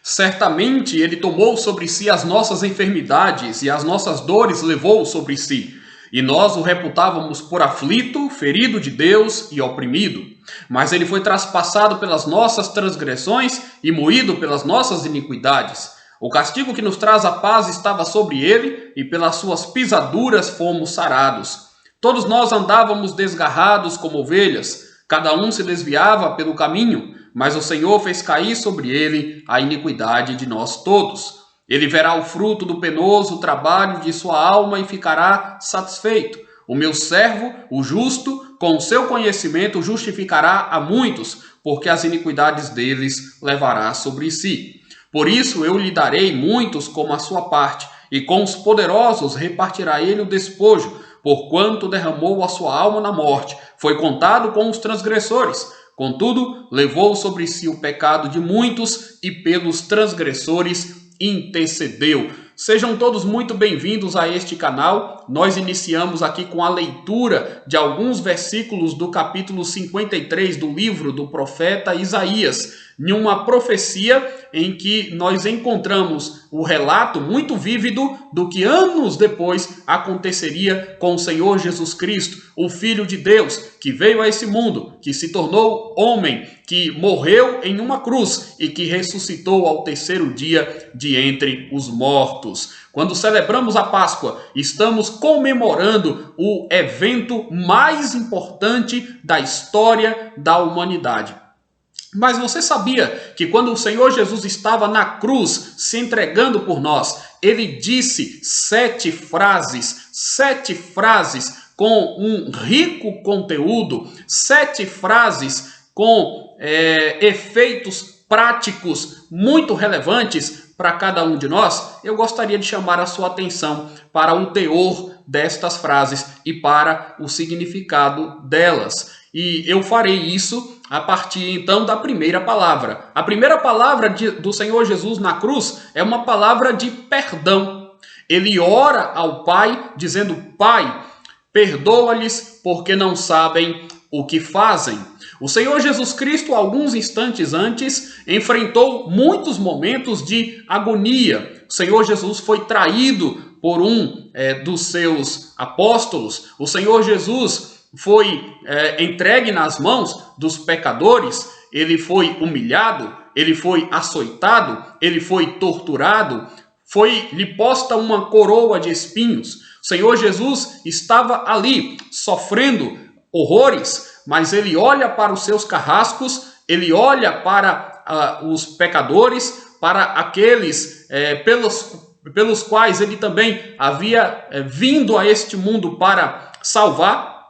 Certamente ele tomou sobre si as nossas enfermidades e as nossas dores levou sobre si. E nós o reputávamos por aflito, ferido de Deus e oprimido. Mas ele foi traspassado pelas nossas transgressões e moído pelas nossas iniquidades. O castigo que nos traz a paz estava sobre ele, e pelas suas pisaduras fomos sarados. Todos nós andávamos desgarrados como ovelhas, cada um se desviava pelo caminho, mas o Senhor fez cair sobre ele a iniquidade de nós todos. Ele verá o fruto do penoso trabalho de sua alma e ficará satisfeito. O meu servo, o justo, com o seu conhecimento justificará a muitos, porque as iniquidades deles levará sobre si. Por isso eu lhe darei muitos como a sua parte, e com os poderosos repartirá ele o despojo, porquanto derramou a sua alma na morte, foi contado com os transgressores. Contudo, levou sobre si o pecado de muitos e pelos transgressores intercedeu. Sejam todos muito bem-vindos a este canal. Nós iniciamos aqui com a leitura de alguns versículos do capítulo 53 do livro do profeta Isaías, em uma profecia em que nós encontramos o relato muito vívido do que anos depois aconteceria com o Senhor Jesus Cristo, o Filho de Deus, que veio a esse mundo, que se tornou homem, que morreu em uma cruz e que ressuscitou ao terceiro dia de entre os mortos. Quando celebramos a Páscoa, estamos comemorando o evento mais importante da história da humanidade. Mas você sabia que quando o Senhor Jesus estava na cruz se entregando por nós, ele disse 7 frases com um rico conteúdo, 7 frases com efeitos práticos muito relevantes para cada um de nós? Eu gostaria de chamar a sua atenção para o teor destas frases e para o significado delas. E eu farei isso a partir então da primeira palavra. A primeira palavra do Senhor Jesus na cruz é uma palavra de perdão. Ele ora ao Pai dizendo: Pai, perdoa-lhes porque não sabem o que fazem. O Senhor Jesus Cristo, alguns instantes antes, enfrentou muitos momentos de agonia. O Senhor Jesus foi traído por um dos seus apóstolos. O Senhor Jesus foi entregue nas mãos dos pecadores. Ele foi humilhado, ele foi açoitado, ele foi torturado, foi-lhe posta uma coroa de espinhos. O Senhor Jesus estava ali sofrendo horrores, mas ele olha para os seus carrascos, ele olha para os pecadores, para aqueles pelos quais ele também havia vindo a este mundo para salvar.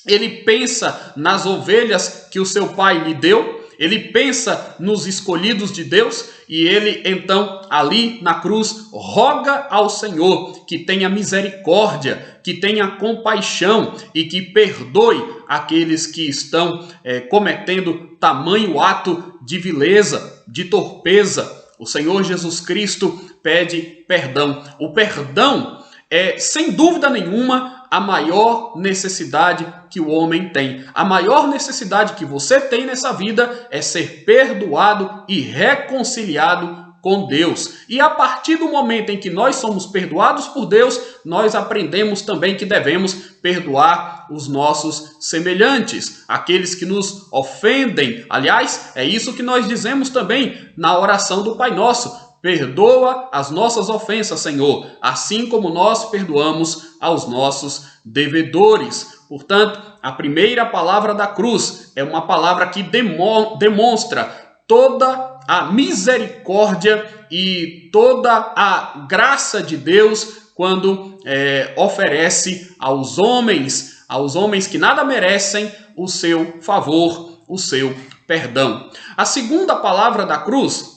Ele pensa nas ovelhas que o seu pai lhe deu, ele pensa nos escolhidos de Deus, e ele então ali na cruz roga ao Senhor que tenha misericórdia, que tenha compaixão e que perdoe aqueles que estão cometendo tamanho ato de vileza, de torpeza. O Senhor Jesus Cristo pede perdão. O perdão é, sem dúvida nenhuma, a maior necessidade que o homem tem. A maior necessidade que você tem nessa vida é ser perdoado e reconciliado com Deus. E a partir do momento em que nós somos perdoados por Deus, nós aprendemos também que devemos perdoar os nossos semelhantes, aqueles que nos ofendem. Aliás, é isso que nós dizemos também na oração do Pai Nosso. Perdoa as nossas ofensas, Senhor, assim como nós perdoamos aos nossos devedores. Portanto, a primeira palavra da cruz é uma palavra que demonstra toda a misericórdia e toda a graça de Deus quando oferece aos homens que nada merecem, o seu favor, o seu perdão. A segunda palavra da cruz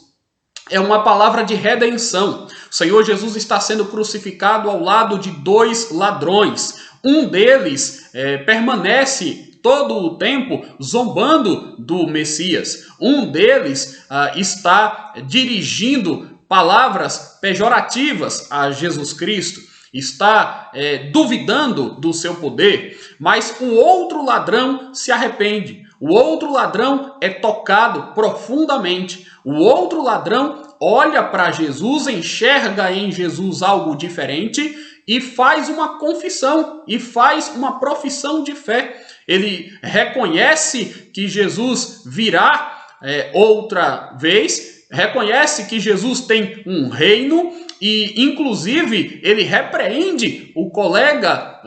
é uma palavra de redenção. O Senhor Jesus está sendo crucificado ao lado de 2 ladrões. Um deles permanece todo o tempo zombando do Messias. Um deles está dirigindo palavras pejorativas a Jesus Cristo. Está duvidando do seu poder. Mas o outro ladrão se arrepende. O outro ladrão é tocado profundamente. O outro ladrão olha para Jesus, enxerga em Jesus algo diferente e faz uma confissão, e faz uma profissão de fé. Ele reconhece que Jesus virá outra vez, reconhece que Jesus tem um reino e, inclusive, ele repreende o colega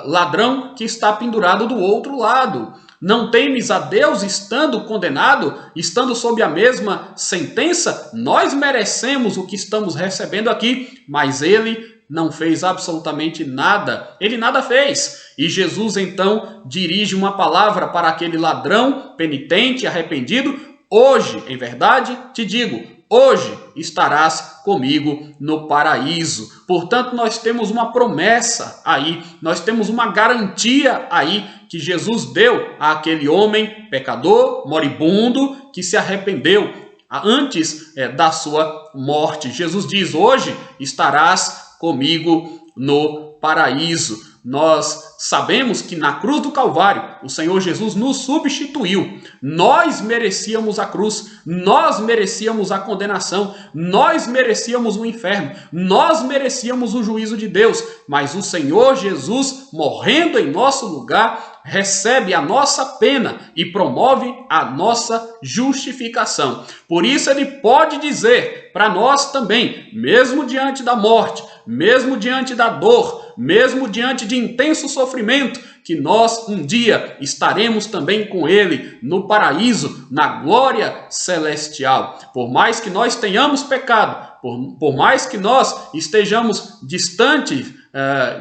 ladrão que está pendurado do outro lado. Não temes a Deus estando condenado, estando sob a mesma sentença? Nós merecemos o que estamos recebendo aqui, mas ele não fez absolutamente nada. Ele nada fez. E Jesus então dirige uma palavra para aquele ladrão penitente, arrependido. Hoje, em verdade, te digo, hoje estarás comigo no paraíso. Portanto, nós temos uma promessa aí, nós temos uma garantia aí que Jesus deu àquele homem pecador, moribundo, que se arrependeu antes da sua morte. Jesus diz, hoje estarás comigo no paraíso. Nós sabemos que na cruz do Calvário, o Senhor Jesus nos substituiu. Nós merecíamos a cruz, nós merecíamos a condenação, nós merecíamos o inferno, nós merecíamos o juízo de Deus, mas o Senhor Jesus, morrendo em nosso lugar, recebe a nossa pena e promove a nossa justificação. Por isso ele pode dizer para nós também, mesmo diante da morte, mesmo diante da dor, mesmo diante de intenso sofrimento, que nós um dia estaremos também com ele no paraíso, na glória celestial. Por mais que nós tenhamos pecado, por mais que nós estejamos distantes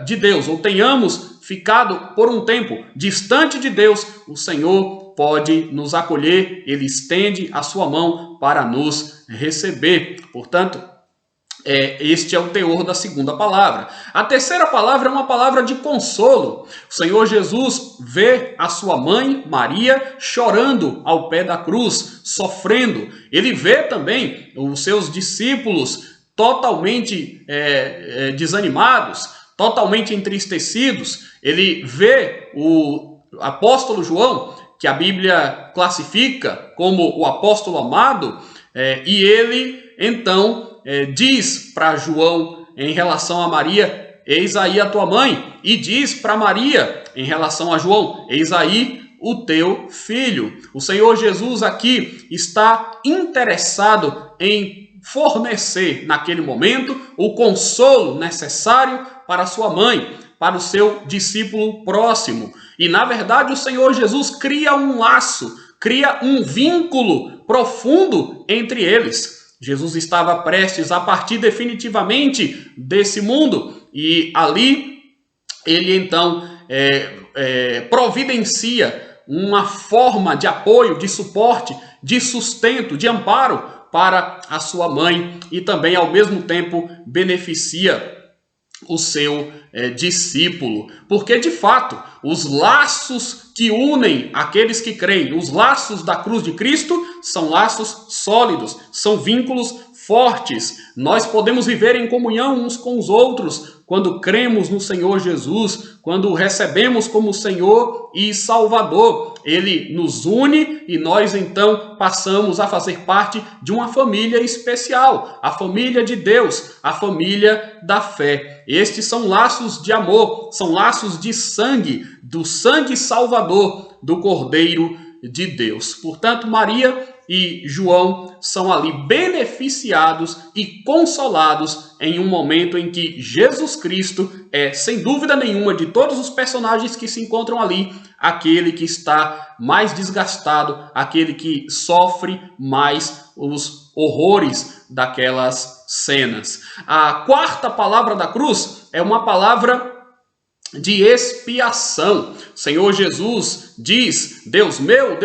de Deus, ou tenhamos ficado por um tempo distante de Deus, o Senhor pode nos acolher, ele estende a sua mão para nos receber. Portanto, este é o teor da segunda palavra. A terceira palavra é uma palavra de consolo. O Senhor Jesus vê a sua mãe, Maria, chorando ao pé da cruz, sofrendo. Ele vê também os seus discípulos totalmente desanimados, totalmente entristecidos. Ele vê o apóstolo João, que a Bíblia classifica como o apóstolo amado, e ele então diz para João em relação a Maria, eis aí a tua mãe, e diz para Maria em relação a João, eis aí o teu filho. O Senhor Jesus aqui está interessado em fornecer naquele momento o consolo necessário para sua mãe, para o seu discípulo próximo. E na verdade o Senhor Jesus cria um laço, cria um vínculo profundo entre eles. Jesus estava prestes a partir definitivamente desse mundo e ali ele então providencia uma forma de apoio, de suporte, de sustento, de amparo para a sua mãe e também ao mesmo tempo beneficia o seu discípulo, porque de fato os laços que unem aqueles que creem, os laços da cruz de Cristo são laços sólidos, são vínculos fortes. Nós podemos viver em comunhão uns com os outros quando cremos no Senhor Jesus, quando o recebemos como Senhor e Salvador. Ele nos une e nós então passamos a fazer parte de uma família especial, a família de Deus, a família da fé. Estes são laços de amor, são laços de sangue, do sangue salvador do Cordeiro de Deus. Portanto, Maria e João são ali beneficiados e consolados em um momento em que Jesus Cristo é, sem dúvida nenhuma, de todos os personagens que se encontram ali, aquele que está mais desgastado, aquele que sofre mais os horrores daquelas cenas. A quarta palavra da cruz é uma palavra de expiação. O Senhor Jesus diz: Deus meu,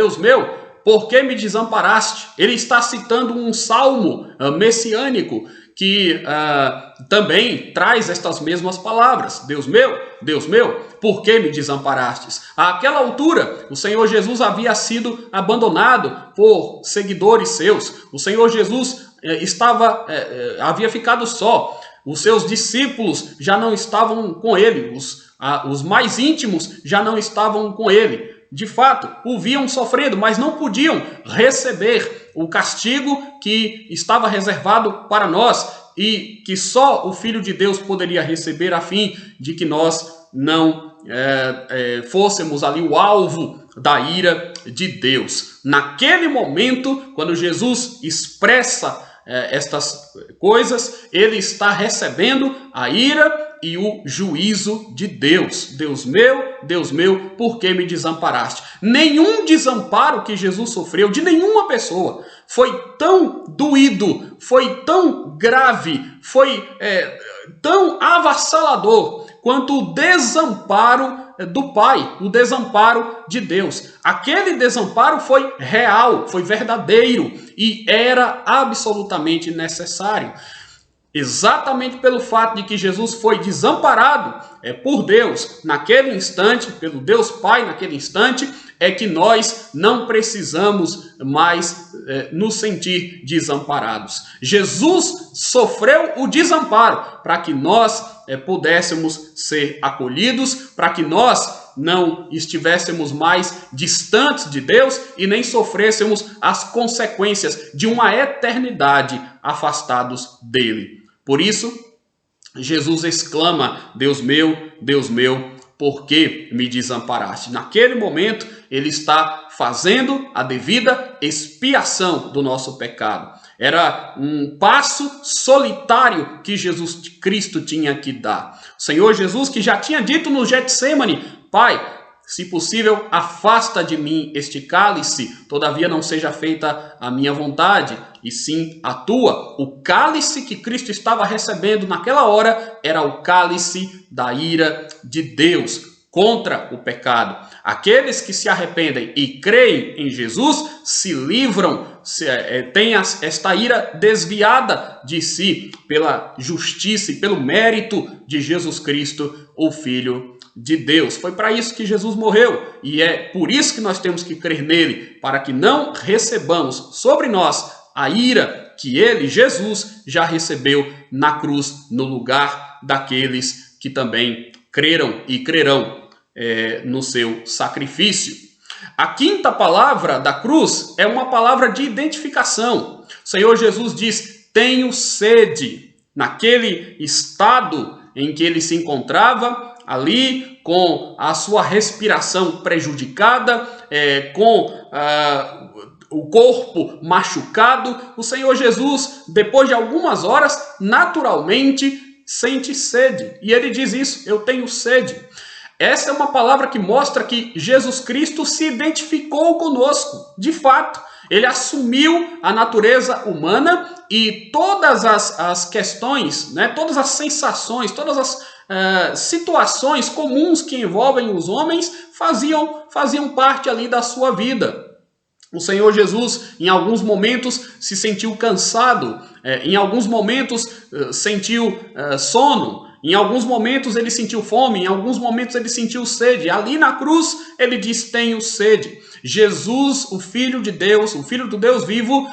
por que me desamparaste? Ele está citando um salmo messiânico que também traz estas mesmas palavras. Deus meu, por que me desamparastes? Àquela altura, o Senhor Jesus havia sido abandonado por seguidores seus. O Senhor Jesus havia ficado só. Os seus discípulos já não estavam com ele. Os mais íntimos já não estavam com ele. de fato, o viam sofrendo, mas não podiam receber o castigo que estava reservado para nós e que só o Filho de Deus poderia receber, a fim de que nós não fôssemos ali o alvo da ira de Deus. Naquele momento, quando Jesus expressa estas coisas, ele está recebendo a ira e o juízo de Deus. Deus meu, por que me desamparaste? Nenhum desamparo que Jesus sofreu de nenhuma pessoa foi tão doído, foi tão grave, foi tão avassalador quanto o desamparo do Pai, o desamparo de Deus. Aquele desamparo foi real, foi verdadeiro e era absolutamente necessário. Exatamente pelo fato de que Jesus foi desamparado por Deus naquele instante, pelo Deus Pai naquele instante, é que nós não precisamos mais nos sentir desamparados. Jesus sofreu o desamparo para que nós pudéssemos ser acolhidos, para que nós não estivéssemos mais distantes de Deus e nem sofrêssemos as consequências de uma eternidade afastados dele. Por isso, Jesus exclama: Deus meu, por que me desamparaste? Naquele momento, ele está fazendo a devida expiação do nosso pecado. Era um passo solitário que Jesus Cristo tinha que dar. O Senhor Jesus, que já tinha dito no Getsemane: Pai, se possível, afasta de mim este cálice, todavia não seja feita a minha vontade, e sim a tua. O cálice que Cristo estava recebendo naquela hora era o cálice da ira de Deus contra o pecado. Aqueles que se arrependem e creem em Jesus se livram, têm esta ira desviada de si pela justiça e pelo mérito de Jesus Cristo, o Filho de Deus. Foi para isso que Jesus morreu e é por isso que nós temos que crer nele, para que não recebamos sobre nós a ira que ele, Jesus, já recebeu na cruz, no lugar daqueles que também creram e crerão no seu sacrifício. A quinta palavra da cruz é uma palavra de identificação. O Senhor Jesus diz: tenho sede. Naquele estado em que ele se encontrava, ali com a sua respiração prejudicada, com o corpo machucado, o Senhor Jesus, depois de algumas horas, naturalmente sente sede. E ele diz isso: eu tenho sede. Essa é uma palavra que mostra que Jesus Cristo se identificou conosco. De fato, ele assumiu a natureza humana e todas as questões, todas as sensações, todas as situações comuns que envolvem os homens faziam parte ali da sua vida. O Senhor Jesus, em alguns momentos, se sentiu cansado, em alguns momentos sentiu sono, em alguns momentos ele sentiu fome, em alguns momentos ele sentiu sede. Ali na cruz ele diz: tenho sede. Jesus, o Filho de Deus, o Filho do Deus vivo,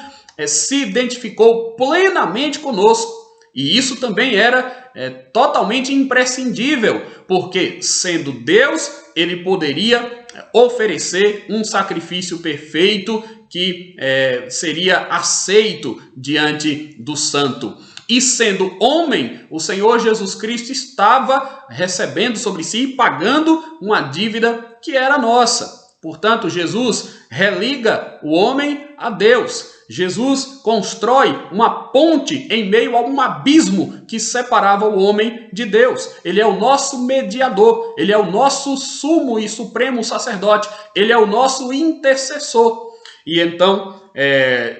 se identificou plenamente conosco. E isso também era totalmente imprescindível, porque sendo Deus, ele poderia oferecer um sacrifício perfeito que seria aceito diante do Santo. E sendo homem, o Senhor Jesus Cristo estava recebendo sobre si e pagando uma dívida que era nossa. Portanto, Jesus religa o homem a Deus. Jesus constrói uma ponte em meio a um abismo que separava o homem de Deus. Ele é o nosso mediador, ele é o nosso sumo e supremo sacerdote, ele é o nosso intercessor. E então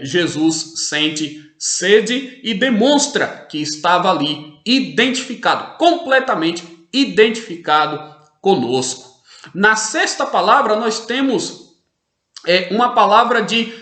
Jesus sente sede e demonstra que estava ali identificado, completamente identificado conosco. Na sexta palavra nós temos uma palavra de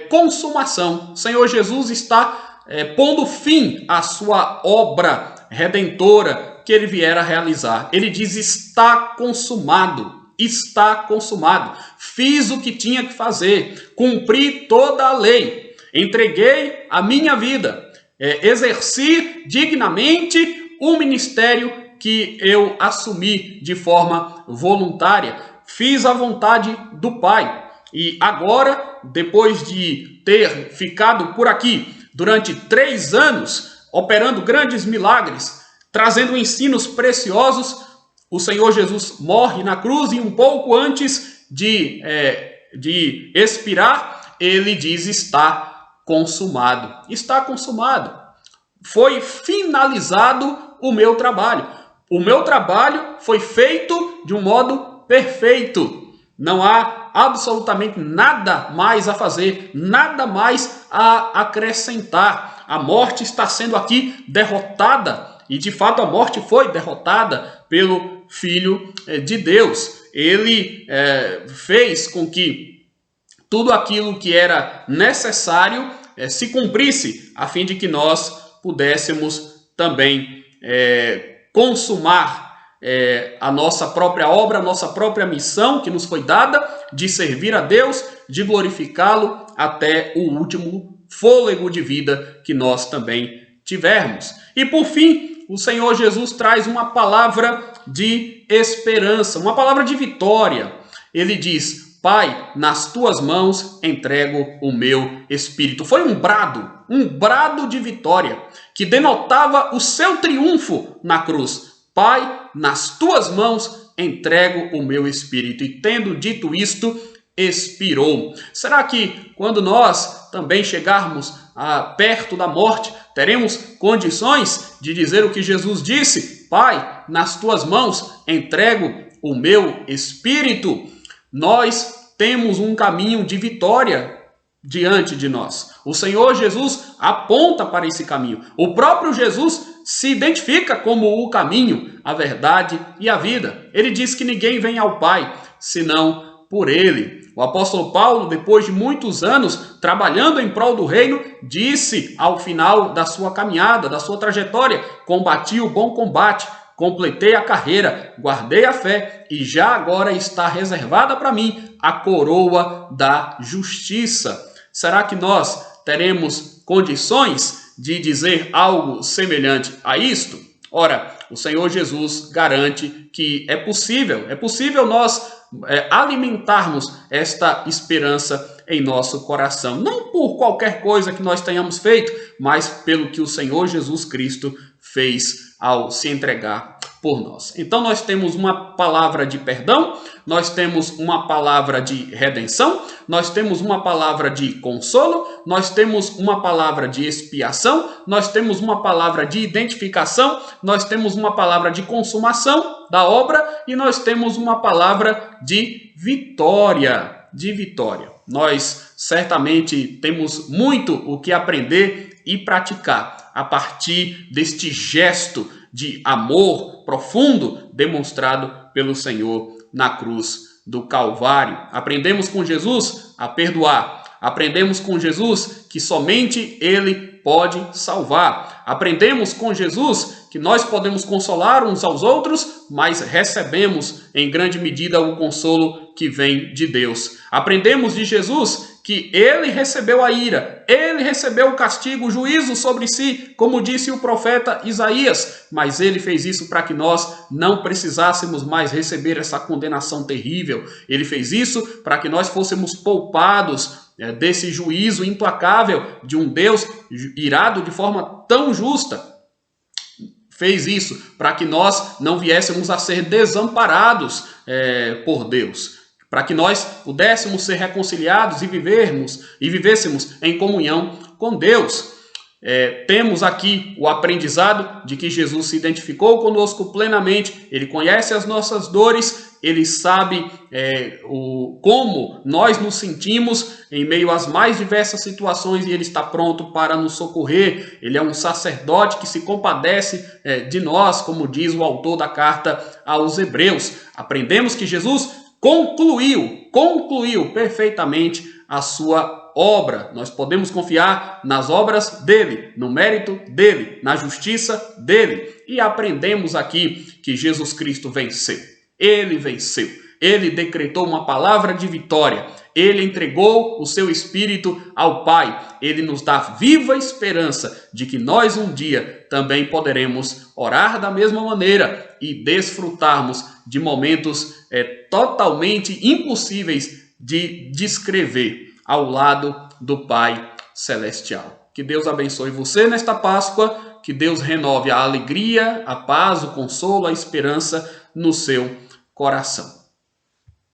consumação. O Senhor Jesus está pondo fim à sua obra redentora que ele viera a realizar. Ele diz: está consumado. Está consumado. Fiz o que tinha que fazer. Cumpri toda a lei. Entreguei a minha vida. Exerci dignamente o ministério que eu assumi de forma voluntária. fiz a vontade do Pai. E agora, depois de ter ficado por aqui durante 3 anos, operando grandes milagres, trazendo ensinos preciosos, o Senhor Jesus morre na cruz e um pouco antes de expirar, ele diz: está consumado. Está consumado. Foi finalizado o meu trabalho. O meu trabalho foi feito de um modo perfeito. Não há absolutamente nada mais a fazer, nada mais a acrescentar. A morte está sendo aqui derrotada. E de fato a morte foi derrotada pelo Filho de Deus. Ele fez com que tudo aquilo que era necessário se cumprisse, a fim de que nós pudéssemos também consumar a nossa própria obra, a nossa própria missão que nos foi dada de servir a Deus, de glorificá-lo até o último fôlego de vida que nós também tivermos. E por fim, o Senhor Jesus traz uma palavra de esperança, uma palavra de vitória. Ele diz: Pai, nas tuas mãos entrego o meu espírito. Foi um brado de vitória, que denotava o seu triunfo na cruz. Pai, nas tuas mãos entrego o meu espírito. E tendo dito isto, expirou. Será que quando nós também chegarmos perto da morte, teremos condições de dizer o que Jesus disse? Pai, nas tuas mãos entrego o meu espírito. Nós temos um caminho de vitória diante de nós. O Senhor Jesus aponta para esse caminho. O próprio Jesus se identifica como o caminho, a verdade e a vida. Ele diz que ninguém vem ao Pai senão por Ele. O apóstolo Paulo, depois de muitos anos trabalhando em prol do reino, disse ao final da sua caminhada, da sua trajetória: combati o bom combate, completei a carreira, guardei a fé e já agora está reservada para mim a coroa da justiça. Será que nós teremos condições de dizer algo semelhante a isto? Ora, o Senhor Jesus garante que é possível nós alimentarmos esta esperança em nosso coração. Não por qualquer coisa que nós tenhamos feito, mas pelo que o Senhor Jesus Cristo fez ao se entregar por nós. Então nós temos uma palavra de perdão, nós temos uma palavra de redenção, nós temos uma palavra de consolo, nós temos uma palavra de expiação, nós temos uma palavra de identificação, nós temos uma palavra de consumação da obra e nós temos uma palavra de vitória, Nós certamente temos muito o que aprender e praticar a partir deste gesto de amor profundo demonstrado pelo Senhor na cruz do Calvário. Aprendemos com Jesus a perdoar. Aprendemos com Jesus que somente Ele pode salvar. Aprendemos com Jesus que nós podemos consolar uns aos outros, mas recebemos em grande medida o consolo que vem de Deus. Aprendemos de Jesus que Ele recebeu a ira, Ele recebeu o castigo, o juízo sobre si, como disse o profeta Isaías, mas Ele fez isso para que nós não precisássemos mais receber essa condenação terrível. Ele fez isso para que nós fôssemos poupados desse juízo implacável de um Deus irado de forma tão justa. Fez isso para que nós não viéssemos a ser desamparados por Deus, para que nós pudéssemos ser reconciliados e vivêssemos em comunhão com Deus. Temos aqui o aprendizado de que Jesus se identificou conosco plenamente, Ele conhece as nossas dores, Ele sabe como nós nos sentimos em meio às mais diversas situações e Ele está pronto para nos socorrer. Ele é um sacerdote que se compadece de nós, como diz o autor da carta aos Hebreus. Aprendemos que Jesus concluiu perfeitamente a sua obra. Nós podemos confiar nas obras dele, no mérito dele, na justiça dele. E aprendemos aqui que Jesus Cristo venceu. Ele venceu. Ele decretou uma palavra de vitória. Ele entregou o seu Espírito ao Pai. Ele nos dá viva esperança de que nós um dia também poderemos orar da mesma maneira e desfrutarmos de momentos totalmente impossíveis de descrever ao lado do Pai Celestial. Que Deus abençoe você nesta Páscoa, que Deus renove a alegria, a paz, o consolo, a esperança no seu coração.